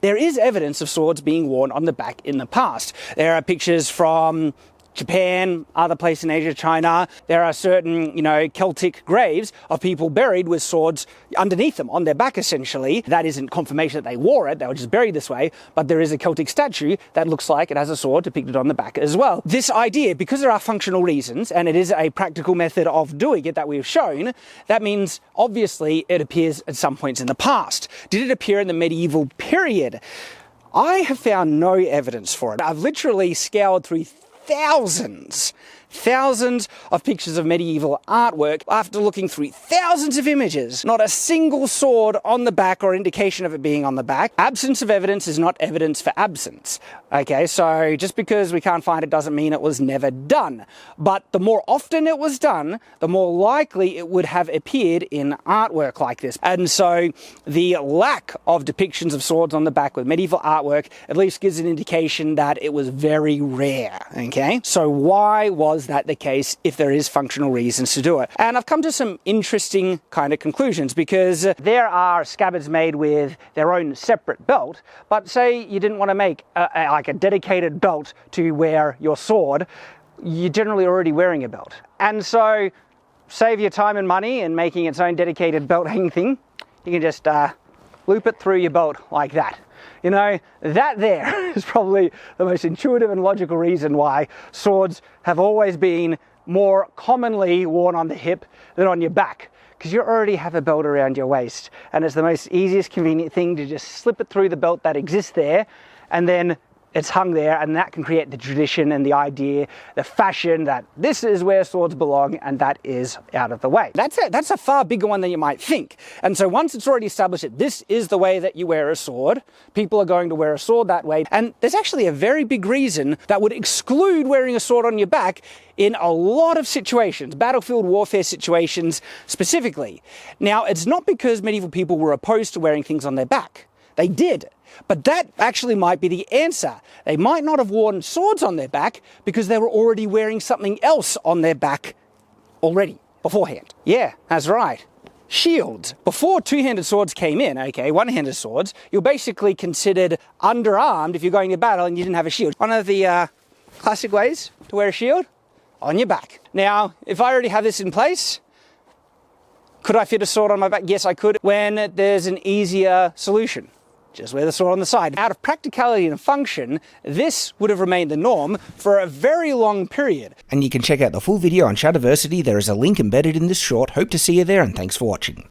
There is evidence of swords being worn on the back in the past. There are pictures from Japan, other places in Asia, China. There are certain, Celtic graves of people buried with swords underneath them, on their back essentially. That isn't confirmation that they wore it, they were just buried this way, but there is a Celtic statue that looks like it has a sword depicted on the back as well. This idea, because there are functional reasons, and it is a practical method of doing it that we've shown, that means obviously it appears at some points in the past. Did it appear in the medieval period? I have found no evidence for it. I've literally scoured through thousands of pictures of medieval artwork after looking through thousands of images. Not a single sword on the back or indication of it being on the back. Absence of evidence is not evidence for absence. Okay, so just because we can't find it doesn't mean it was never done. But the more often it was done, the more likely it would have appeared in artwork like this. And so the lack of depictions of swords on the back with medieval artwork at least gives an indication that it was very rare. Okay, so why was that the case if there is functional reasons to do it? And I've come to some interesting kind of conclusions, because there are scabbards made with their own separate belt, but say you didn't want to make like a dedicated belt to wear your sword, you're generally already wearing a belt. And so save your time and money in making its own dedicated belt hanging thing. You can just loop it through your belt like that. That there is probably the most intuitive and logical reason why swords have always been more commonly worn on the hip than on your back, because you already have a belt around your waist, and it's the most easiest, convenient thing to just slip it through the belt that exists there, and then it's hung there, and that can create the tradition and the idea, the fashion that this is where swords belong, and that is out of the way. That's a far bigger one than you might think. And so once it's already established that this is the way that you wear a sword, people are going to wear a sword that way. And there's actually a very big reason that would exclude wearing a sword on your back in a lot of situations, battlefield warfare situations specifically. Now, it's not because medieval people were opposed to wearing things on their back. They did. But that actually might be the answer. They might not have worn swords on their back because they were already wearing something else on their back already, beforehand. Yeah, that's right. Shields. Before two-handed swords came in, okay, one-handed swords, you're basically considered underarmed if you're going to battle and you didn't have a shield. One of the classic ways to wear a shield? On your back. Now, if I already have this in place, could I fit a sword on my back? Yes, I could, when there's an easier solution. Just wear the sword on the side. Out of practicality and function, this would have remained the norm for a very long period. And you can check out the full video on Shadowversity. There is a link embedded in this short. Hope to see you there, and thanks for watching.